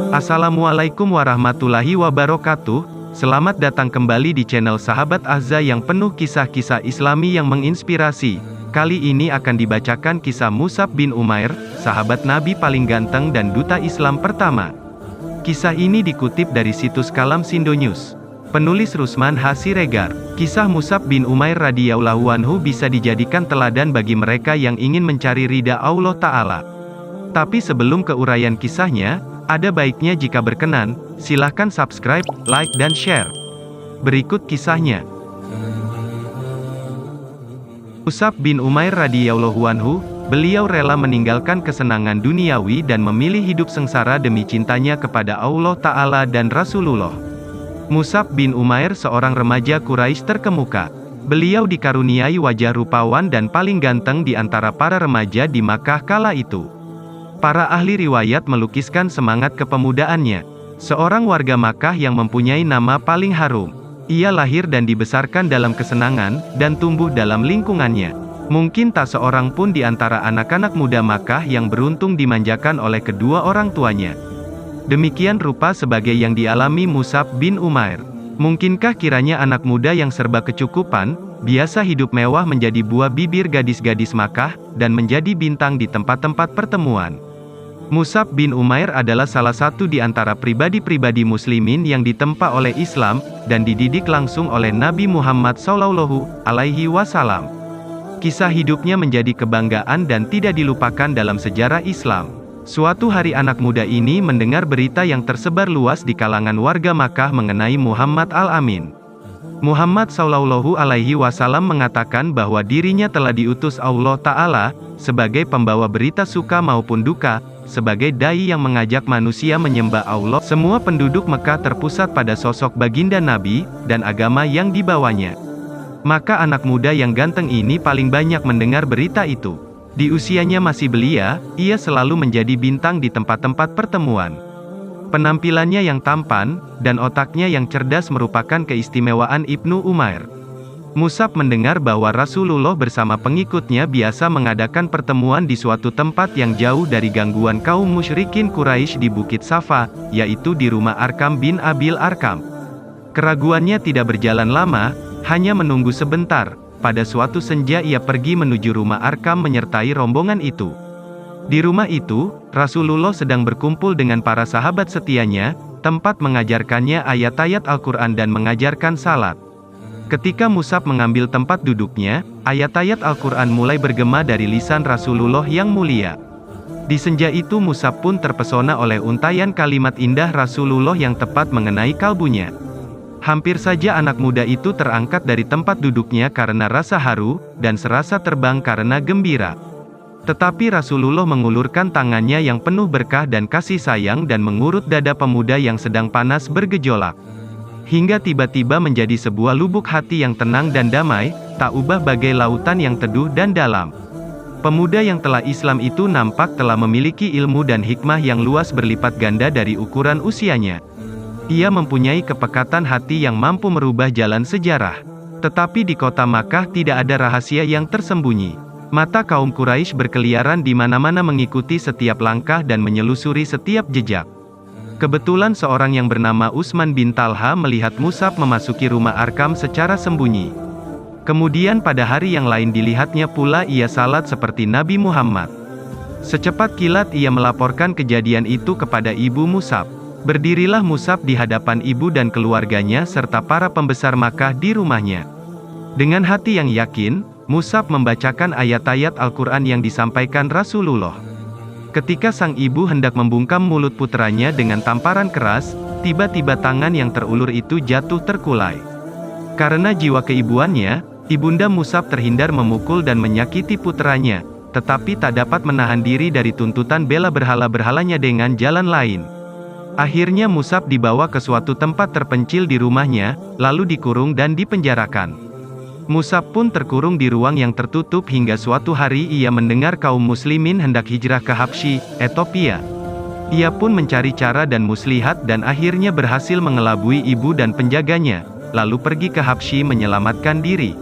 Assalamualaikum warahmatullahi wabarakatuh. Selamat datang kembali di channel Sahabat Azza yang penuh kisah-kisah Islami yang menginspirasi. Kali ini akan dibacakan kisah Mus'ab bin Umair, sahabat Nabi paling ganteng dan duta Islam pertama. Kisah ini dikutip dari situs Kalam Sindo News. Penulis Rusman H. Siregar. Kisah Mus'ab bin Umair radhiyallahu anhu bisa dijadikan teladan bagi mereka yang ingin mencari ridha Allah Ta'ala. Tapi sebelum ke uraian kisahnya, ada baiknya jika berkenan, silahkan subscribe, like dan share. Berikut kisahnya. Mus'ab bin Umair radhiyallahu anhu, beliau rela meninggalkan kesenangan duniawi dan memilih hidup sengsara demi cintanya kepada Allah Ta'ala dan Rasulullah. Mus'ab bin Umair seorang remaja Quraisy terkemuka. Beliau dikaruniai wajah rupawan dan paling ganteng di antara para remaja di Makkah kala itu. Para ahli riwayat melukiskan semangat kepemudaannya. Seorang warga Makkah yang mempunyai nama paling harum. Ia lahir dan dibesarkan dalam kesenangan, dan tumbuh dalam lingkungannya. Mungkin tak seorang pun di antara anak-anak muda Makkah yang beruntung dimanjakan oleh kedua orang tuanya. Demikian rupa sebagai yang dialami Mus'ab bin Umair. Mungkinkah kiranya anak muda yang serba kecukupan, biasa hidup mewah menjadi buah bibir gadis-gadis Makkah, dan menjadi bintang di tempat-tempat pertemuan. Mus'ab bin Umair adalah salah satu di antara pribadi-pribadi muslimin yang ditempa oleh Islam, dan dididik langsung oleh Nabi Muhammad SAW. Kisah hidupnya menjadi kebanggaan dan tidak dilupakan dalam sejarah Islam. Suatu hari anak muda ini mendengar berita yang tersebar luas di kalangan warga Makkah mengenai Muhammad Al-Amin. Muhammad SAW mengatakan bahwa dirinya telah diutus Allah Ta'ala, sebagai pembawa berita suka maupun duka, sebagai dai yang mengajak manusia menyembah Allah. Semua penduduk Mekah terpusat pada sosok baginda Nabi, dan agama yang dibawanya. Maka anak muda yang ganteng ini paling banyak mendengar berita itu. Di usianya masih belia, ia selalu menjadi bintang di tempat-tempat pertemuan. Penampilannya yang tampan, dan otaknya yang cerdas merupakan keistimewaan Ibnu Umair. Mus'ab mendengar bahwa Rasulullah bersama pengikutnya biasa mengadakan pertemuan di suatu tempat yang jauh dari gangguan kaum musyrikin Quraisy di Bukit Safa, yaitu di rumah Arkam bin Abil Arkam. Keraguannya tidak berjalan lama, hanya menunggu sebentar. Pada suatu senja ia pergi menuju rumah Arkam menyertai rombongan itu. Di rumah itu, Rasulullah sedang berkumpul dengan para sahabat setianya, tempat mengajarkannya ayat-ayat Al-Quran dan mengajarkan salat. Ketika Mus'ab mengambil tempat duduknya, ayat-ayat Al-Quran mulai bergema dari lisan Rasulullah yang mulia. Di senja itu Mus'ab pun terpesona oleh untaian kalimat indah Rasulullah yang tepat mengenai kalbunya. Hampir saja anak muda itu terangkat dari tempat duduknya karena rasa haru, dan serasa terbang karena gembira. Tetapi Rasulullah mengulurkan tangannya yang penuh berkah dan kasih sayang dan mengurut dada pemuda yang sedang panas bergejolak. Hingga tiba-tiba menjadi sebuah lubuk hati yang tenang dan damai, tak ubah bagai lautan yang teduh dan dalam. Pemuda yang telah Islam itu nampak telah memiliki ilmu dan hikmah yang luas berlipat ganda dari ukuran usianya. Ia mempunyai kepekatan hati yang mampu merubah jalan sejarah. Tetapi di kota Makkah tidak ada rahasia yang tersembunyi. Mata kaum Quraisy berkeliaran di mana-mana mengikuti setiap langkah dan menyelusuri setiap jejak. Kebetulan seorang yang bernama Utsman bin Talha melihat Mus'ab memasuki rumah Arkam secara sembunyi. Kemudian pada hari yang lain dilihatnya pula ia salat seperti Nabi Muhammad. Secepat kilat ia melaporkan kejadian itu kepada ibu Mus'ab. Berdirilah Mus'ab di hadapan ibu dan keluarganya serta para pembesar Makkah di rumahnya. Dengan hati yang yakin, Mus'ab membacakan ayat-ayat Al-Quran yang disampaikan Rasulullah. Ketika sang ibu hendak membungkam mulut putranya dengan tamparan keras, tiba-tiba tangan yang terulur itu jatuh terkulai. Karena jiwa keibuannya, ibunda Mus'ab terhindar memukul dan menyakiti putranya, tetapi tak dapat menahan diri dari tuntutan bela berhala-berhalanya dengan jalan lain. Akhirnya Mus'ab dibawa ke suatu tempat terpencil di rumahnya, lalu dikurung dan dipenjarakan. Mus'ab pun terkurung di ruang yang tertutup hingga suatu hari ia mendengar kaum muslimin hendak hijrah ke Habsyi, Ethiopia. Ia pun mencari cara dan muslihat dan akhirnya berhasil mengelabui ibu dan penjaganya, lalu pergi ke Habsyi menyelamatkan diri.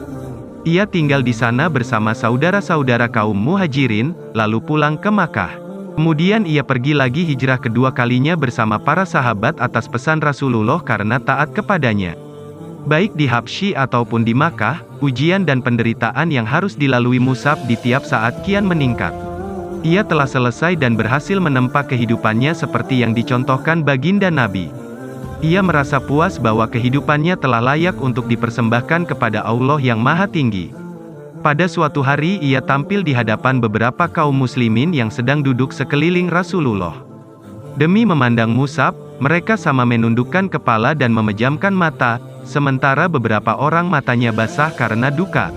Ia tinggal di sana bersama saudara-saudara kaum Muhajirin, lalu pulang ke Makkah. Kemudian ia pergi lagi hijrah kedua kalinya bersama para sahabat atas pesan Rasulullah karena taat kepadanya. Baik di Habsyi ataupun di Makkah, ujian dan penderitaan yang harus dilalui Mus'ab di tiap saat kian meningkat. Ia telah selesai dan berhasil menempa kehidupannya seperti yang dicontohkan baginda Nabi. Ia merasa puas bahwa kehidupannya telah layak untuk dipersembahkan kepada Allah yang Maha Tinggi. Pada suatu hari ia tampil di hadapan beberapa kaum muslimin yang sedang duduk sekeliling Rasulullah. Demi memandang Mus'ab, mereka sama menundukkan kepala dan memejamkan mata, sementara beberapa orang matanya basah karena duka.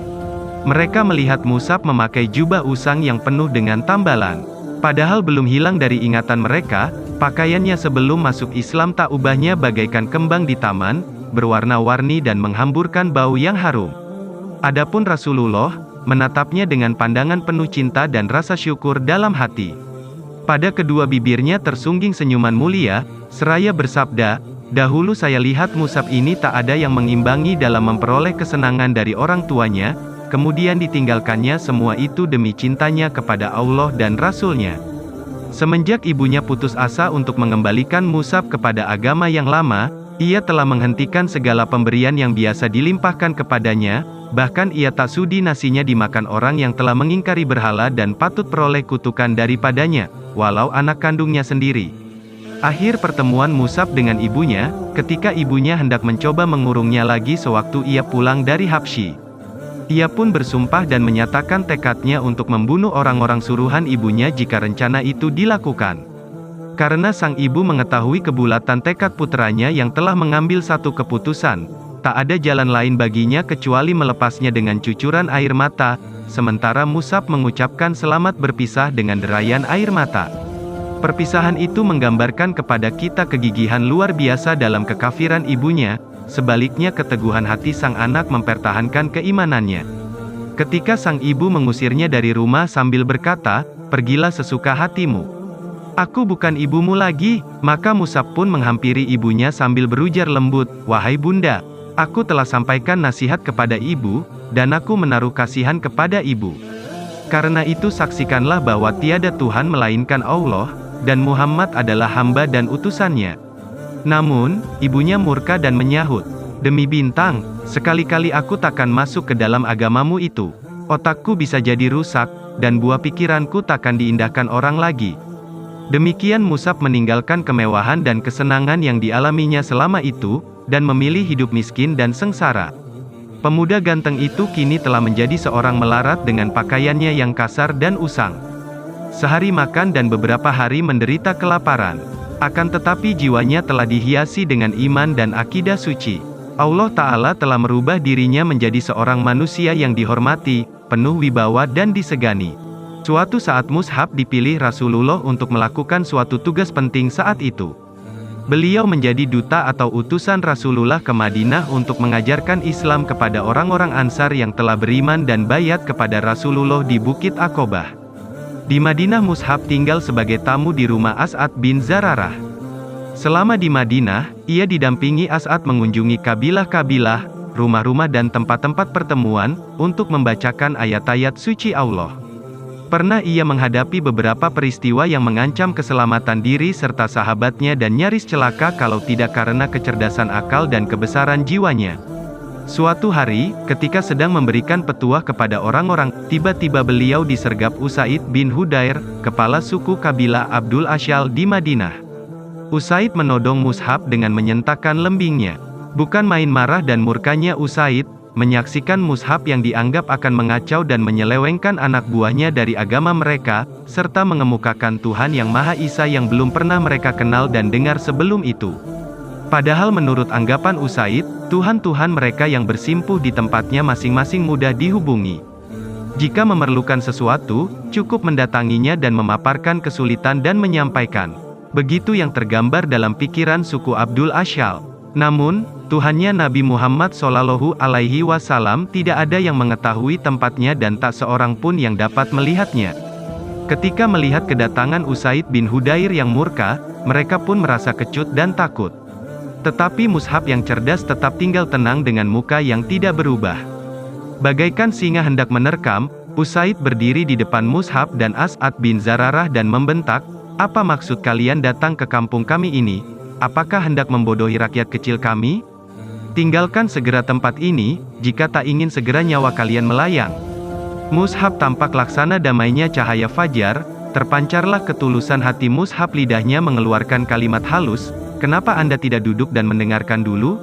Mereka melihat Mus'ab memakai jubah usang yang penuh dengan tambalan. Padahal belum hilang dari ingatan mereka, pakaiannya sebelum masuk Islam tak ubahnya bagaikan kembang di taman, berwarna-warni dan menghamburkan bau yang harum. Adapun Rasulullah, menatapnya dengan pandangan penuh cinta dan rasa syukur dalam hati. Pada kedua bibirnya tersungging senyuman mulia, seraya bersabda, "Dahulu saya lihat Mus'ab ini tak ada yang mengimbangi dalam memperoleh kesenangan dari orang tuanya, kemudian ditinggalkannya semua itu demi cintanya kepada Allah dan Rasul-Nya. Semenjak ibunya putus asa untuk mengembalikan Mus'ab kepada agama yang lama, ia telah menghentikan segala pemberian yang biasa dilimpahkan kepadanya, bahkan ia tak sudi nasinya dimakan orang yang telah mengingkari berhala dan patut peroleh kutukan daripadanya, walau anak kandungnya sendiri." Akhir pertemuan Mus'ab dengan ibunya, ketika ibunya hendak mencoba mengurungnya lagi sewaktu ia pulang dari Habsyi. Ia pun bersumpah dan menyatakan tekadnya untuk membunuh orang-orang suruhan ibunya jika rencana itu dilakukan. Karena sang ibu mengetahui kebulatan tekad putranya yang telah mengambil satu keputusan, tak ada jalan lain baginya kecuali melepasnya dengan cucuran air mata, sementara Mus'ab mengucapkan selamat berpisah dengan derayan air mata. Perpisahan itu menggambarkan kepada kita kegigihan luar biasa dalam kekafiran ibunya, sebaliknya keteguhan hati sang anak mempertahankan keimanannya. Ketika sang ibu mengusirnya dari rumah sambil berkata, "Pergilah sesuka hatimu. Aku bukan ibumu lagi," maka Mus'ab pun menghampiri ibunya sambil berujar lembut, "Wahai bunda, aku telah sampaikan nasihat kepada ibu, dan aku menaruh kasihan kepada ibu. Karena itu saksikanlah bahwa tiada Tuhan melainkan Allah, dan Muhammad adalah hamba dan utusannya." Namun, ibunya murka dan menyahut, "Demi bintang, sekali-kali aku takkan masuk ke dalam agamamu itu. Otakku bisa jadi rusak, dan buah pikiranku takkan diindahkan orang lagi." Demikian Mus'ab meninggalkan kemewahan dan kesenangan yang dialaminya selama itu, dan memilih hidup miskin dan sengsara. Pemuda ganteng itu kini telah menjadi seorang melarat dengan pakaiannya yang kasar dan usang. Sehari makan dan beberapa hari menderita kelaparan. Akan tetapi jiwanya telah dihiasi dengan iman dan akidah suci. Allah Ta'ala telah merubah dirinya menjadi seorang manusia yang dihormati, penuh wibawa dan disegani. Suatu saat Mus'ab dipilih Rasulullah untuk melakukan suatu tugas penting saat itu. Beliau menjadi duta atau utusan Rasulullah ke Madinah untuk mengajarkan Islam kepada orang-orang Ansar yang telah beriman dan baiat kepada Rasulullah di Bukit Aqobah. Di Madinah Mus'ab tinggal sebagai tamu di rumah As'ad bin Zararah. Selama di Madinah, ia didampingi As'ad mengunjungi kabilah-kabilah, rumah-rumah dan tempat-tempat pertemuan, untuk membacakan ayat-ayat suci Allah. Pernah ia menghadapi beberapa peristiwa yang mengancam keselamatan diri serta sahabatnya dan nyaris celaka kalau tidak karena kecerdasan akal dan kebesaran jiwanya. Suatu hari, ketika sedang memberikan petuah kepada orang-orang, tiba-tiba beliau disergap Usaid bin Hudair, kepala suku kabilah Abdul Ashal di Madinah. Usaid menodong Mus'ab dengan menyentakkan lembingnya. Bukan main marah dan murkanya Usaid, menyaksikan Mus'ab yang dianggap akan mengacau dan menyelewengkan anak buahnya dari agama mereka, serta mengemukakan Tuhan yang Maha Esa yang belum pernah mereka kenal dan dengar sebelum itu. Padahal menurut anggapan Usaid, Tuhan-Tuhan mereka yang bersimpuh di tempatnya masing-masing mudah dihubungi. Jika memerlukan sesuatu, cukup mendatanginya dan memaparkan kesulitan dan menyampaikan. Begitu yang tergambar dalam pikiran suku Abdul Ashal. Namun, Tuhannya Nabi Muhammad SAW tidak ada yang mengetahui tempatnya dan tak seorang pun yang dapat melihatnya. Ketika melihat kedatangan Usaid bin Hudair yang murka, mereka pun merasa kecut dan takut. Tetapi Mus'ab yang cerdas tetap tinggal tenang dengan muka yang tidak berubah. Bagaikan singa hendak menerkam, Usaid berdiri di depan Mushab dan As'ad bin Zararah dan membentak, "Apa maksud kalian datang ke kampung kami ini? Apakah hendak membodohi rakyat kecil kami? Tinggalkan segera tempat ini, jika tak ingin segera nyawa kalian melayang." Mushab tampak laksana damainya cahaya fajar, terpancarlah ketulusan hati Mushab, lidahnya mengeluarkan kalimat halus, "Kenapa Anda tidak duduk dan mendengarkan dulu?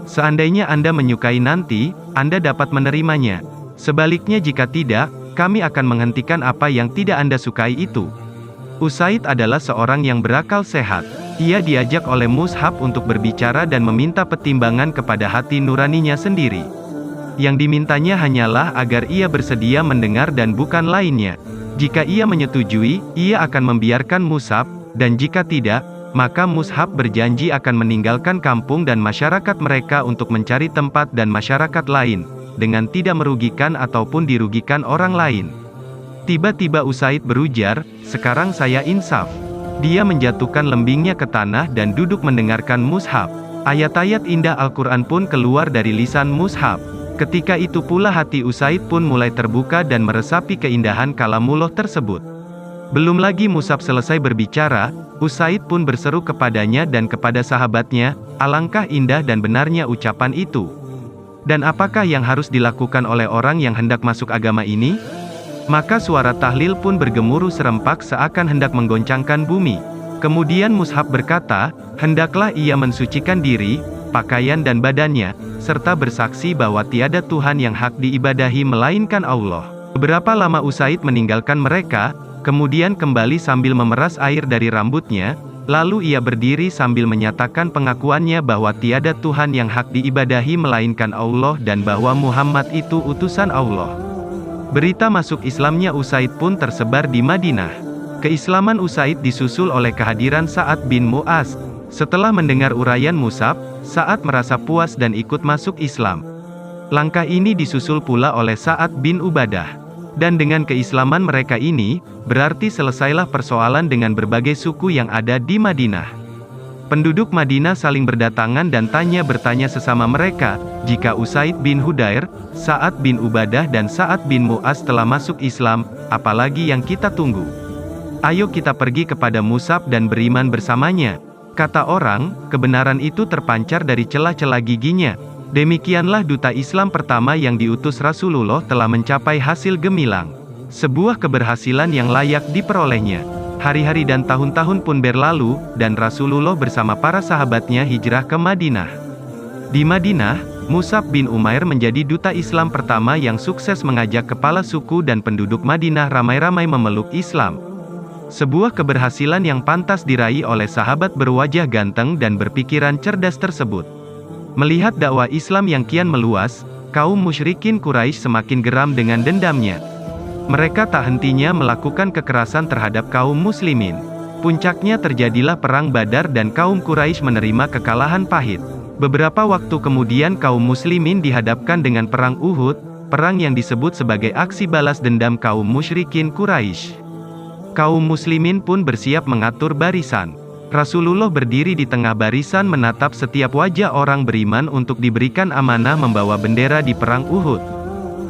Seandainya Anda menyukai nanti, Anda dapat menerimanya. Sebaliknya jika tidak, kami akan menghentikan apa yang tidak Anda sukai itu." Usaid adalah seorang yang berakal sehat. Ia diajak oleh Mushab untuk berbicara dan meminta pertimbangan kepada hati nuraninya sendiri. Yang dimintanya hanyalah agar ia bersedia mendengar dan bukan lainnya. Jika ia menyetujui, ia akan membiarkan Mushab, dan jika tidak, maka Mushab berjanji akan meninggalkan kampung dan masyarakat mereka untuk mencari tempat dan masyarakat lain, dengan tidak merugikan ataupun dirugikan orang lain. Tiba-tiba Usaid berujar, "Sekarang saya insaf." Dia menjatuhkan lembingnya ke tanah dan duduk mendengarkan Mushab. Ayat-ayat indah Al-Quran pun keluar dari lisan Mushab. Ketika itu pula hati Usaid pun mulai terbuka dan meresapi keindahan kalamullah tersebut. Belum lagi Mushab selesai berbicara, Usaid pun berseru kepadanya dan kepada sahabatnya, "Alangkah indah dan benarnya ucapan itu. Dan apakah yang harus dilakukan oleh orang yang hendak masuk agama ini?" Maka suara tahlil pun bergemuruh serempak seakan hendak menggoncangkan bumi. Kemudian Mushab berkata, "Hendaklah ia mensucikan diri, pakaian dan badannya, serta bersaksi bahwa tiada Tuhan yang hak diibadahi melainkan Allah." Beberapa lama Usaid meninggalkan mereka, kemudian kembali sambil memeras air dari rambutnya, lalu ia berdiri sambil menyatakan pengakuannya bahwa tiada Tuhan yang hak diibadahi melainkan Allah dan bahwa Muhammad itu utusan Allah. Berita masuk Islamnya Usaid pun tersebar di Madinah. Keislaman Usaid disusul oleh kehadiran Sa'ad bin Mu'az. Setelah mendengar uraian Mushab, Sa'ad merasa puas dan ikut masuk Islam. Langkah ini disusul pula oleh Sa'ad bin Ubadah. Dan dengan keislaman mereka ini, berarti selesailah persoalan dengan berbagai suku yang ada di Madinah. Penduduk Madinah saling berdatangan dan bertanya sesama mereka, jika Usaid bin Hudair, Sa'ad bin Ubadah dan Sa'ad bin Mu'az telah masuk Islam, apalagi yang kita tunggu? Ayo kita pergi kepada Mushab dan beriman bersamanya. Kata orang, kebenaran itu terpancar dari celah-celah giginya. Demikianlah duta Islam pertama yang diutus Rasulullah telah mencapai hasil gemilang. Sebuah keberhasilan yang layak diperolehnya. Hari-hari dan tahun-tahun pun berlalu, dan Rasulullah bersama para sahabatnya hijrah ke Madinah. Di Madinah, Mus'ab bin Umair menjadi duta Islam pertama yang sukses mengajak kepala suku dan penduduk Madinah ramai-ramai memeluk Islam. Sebuah keberhasilan yang pantas diraih oleh sahabat berwajah ganteng dan berpikiran cerdas tersebut. Melihat dakwah Islam yang kian meluas, kaum musyrikin Quraisy semakin geram dengan dendamnya. Mereka tak hentinya melakukan kekerasan terhadap kaum muslimin. Puncaknya terjadilah perang Badar dan kaum Quraisy menerima kekalahan pahit. Beberapa waktu kemudian kaum muslimin dihadapkan dengan perang Uhud, perang yang disebut sebagai aksi balas dendam kaum musyrikin Quraisy. Kaum muslimin pun bersiap mengatur barisan. Rasulullah berdiri di tengah barisan menatap setiap wajah orang beriman untuk diberikan amanah membawa bendera di perang Uhud.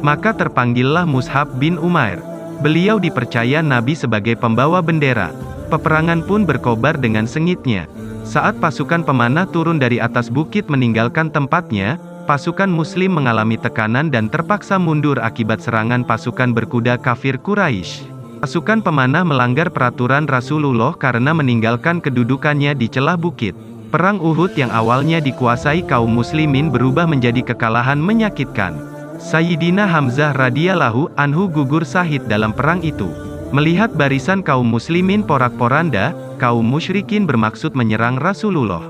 Maka terpanggillah Mus'ab bin Umair. Beliau dipercaya Nabi sebagai pembawa bendera. Peperangan pun berkobar dengan sengitnya. Saat pasukan pemanah turun dari atas bukit meninggalkan tempatnya, pasukan muslim mengalami tekanan dan terpaksa mundur akibat serangan pasukan berkuda kafir Quraisy. Pasukan pemanah melanggar peraturan Rasulullah karena meninggalkan kedudukannya di celah bukit. Perang Uhud yang awalnya dikuasai kaum muslimin berubah menjadi kekalahan menyakitkan. Sayyidina Hamzah radhiyallahu anhu gugur syahid dalam perang itu. Melihat barisan kaum muslimin porak-poranda, kaum musyrikin bermaksud menyerang Rasulullah.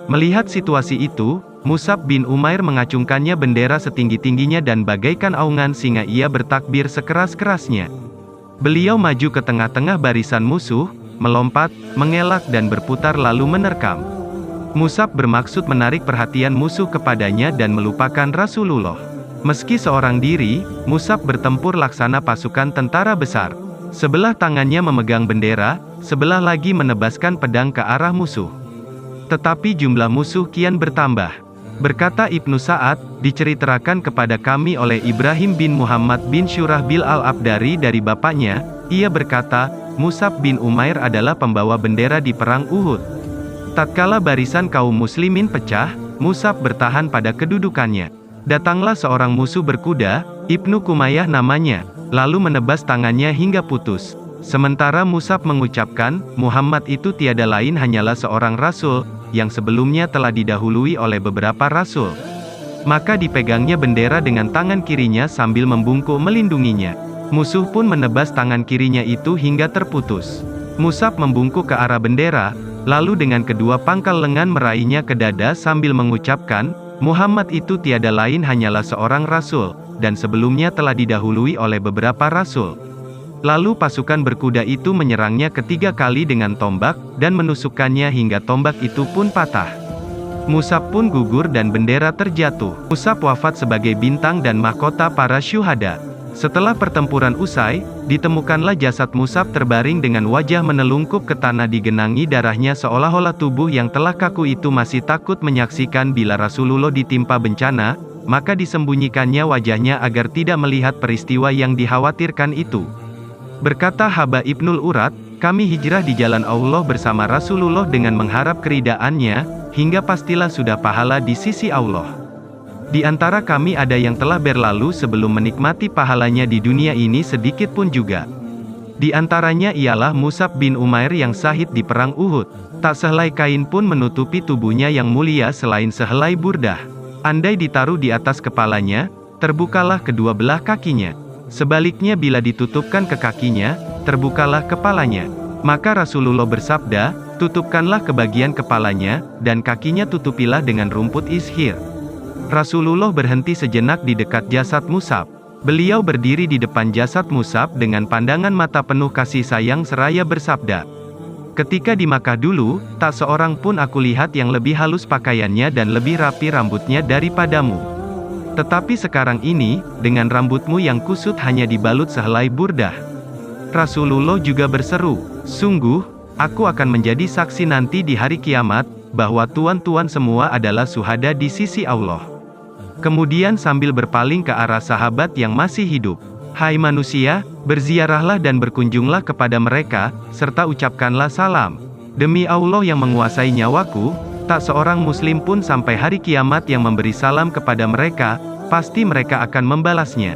Melihat situasi itu, Mus'ab bin Umair mengacungkannya bendera setinggi-tingginya dan bagaikan aungan singa ia bertakbir sekeras-kerasnya. Beliau maju ke tengah-tengah barisan musuh, melompat, mengelak dan berputar lalu menerkam. Mus'ab bermaksud menarik perhatian musuh kepadanya dan melupakan Rasulullah. Meski seorang diri, Mus'ab bertempur laksana pasukan tentara besar. Sebelah tangannya memegang bendera, sebelah lagi menebaskan pedang ke arah musuh. Tetapi jumlah musuh kian bertambah. Berkata Ibnu Sa'ad, diceritakan kepada kami oleh Ibrahim bin Muhammad bin Syurahbil al-Abdari dari bapaknya, ia berkata, Mus'ab bin Umair adalah pembawa bendera di perang Uhud. Tatkala barisan kaum muslimin pecah, Mus'ab bertahan pada kedudukannya. Datanglah seorang musuh berkuda, Ibnu Kumayyah namanya, lalu menebas tangannya hingga putus. Sementara Mus'ab mengucapkan, Muhammad itu tiada lain hanyalah seorang rasul, yang sebelumnya telah didahului oleh beberapa rasul. Maka dipegangnya bendera dengan tangan kirinya sambil membungkuk melindunginya. Musuh pun menebas tangan kirinya itu hingga terputus. Mus'ab membungkuk ke arah bendera, lalu dengan kedua pangkal lengan meraihnya ke dada sambil mengucapkan, Muhammad itu tiada lain hanyalah seorang rasul, dan sebelumnya telah didahului oleh beberapa rasul. Lalu pasukan berkuda itu menyerangnya ketiga kali dengan tombak, dan menusukkannya hingga tombak itu pun patah. Mus'ab pun gugur dan bendera terjatuh. Mus'ab wafat sebagai bintang dan mahkota para syuhada. Setelah pertempuran usai, ditemukanlah jasad Mus'ab terbaring dengan wajah menelungkup ke tanah digenangi darahnya seolah-olah tubuh yang telah kaku itu masih takut menyaksikan bila Rasulullah ditimpa bencana, maka disembunyikannya wajahnya agar tidak melihat peristiwa yang dikhawatirkan itu. Berkata Haba Ibnul Urat, kami hijrah di jalan Allah bersama Rasulullah dengan mengharap keridaannya, hingga pastilah sudah pahala di sisi Allah. Di antara kami ada yang telah berlalu sebelum menikmati pahalanya di dunia ini sedikit pun juga. Di antaranya ialah Mus'ab bin Umair yang syahid di perang Uhud. Tak sehelai kain pun menutupi tubuhnya yang mulia selain sehelai burdah. Andai ditaruh di atas kepalanya, terbukalah kedua belah kakinya. Sebaliknya bila ditutupkan ke kakinya, terbukalah kepalanya. Maka Rasulullah bersabda, tutupkanlah ke bagian kepalanya, dan kakinya tutupilah dengan rumput ishir. Rasulullah berhenti sejenak di dekat jasad Mus'ab. Beliau berdiri di depan jasad Mus'ab dengan pandangan mata penuh kasih sayang seraya bersabda, ketika di Makkah dulu, tak seorang pun aku lihat yang lebih halus pakaiannya dan lebih rapi rambutnya daripadamu. Tetapi sekarang ini, dengan rambutmu yang kusut hanya dibalut sehelai burdah. Rasulullah juga berseru, sungguh, aku akan menjadi saksi nanti di hari kiamat, bahwa tuan-tuan semua adalah syuhada di sisi Allah. Kemudian sambil berpaling ke arah sahabat yang masih hidup, hai manusia, berziarahlah dan berkunjunglah kepada mereka, serta ucapkanlah salam. Demi Allah yang menguasai nyawaku, tak seorang muslim pun sampai hari kiamat yang memberi salam kepada mereka, pasti mereka akan membalasnya.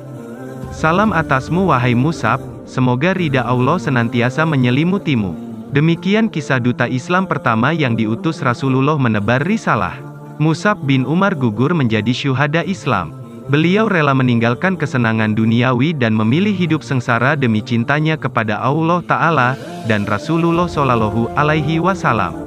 Salam atasmu wahai Mus'ab, semoga ridha Allah senantiasa menyelimutimu. Demikian kisah duta Islam pertama yang diutus Rasulullah menebar risalah. Mus'ab bin Umar gugur menjadi syuhada Islam. Beliau rela meninggalkan kesenangan duniawi dan memilih hidup sengsara demi cintanya kepada Allah Ta'ala, dan Rasulullah Shallallahu Alaihi Wasallam.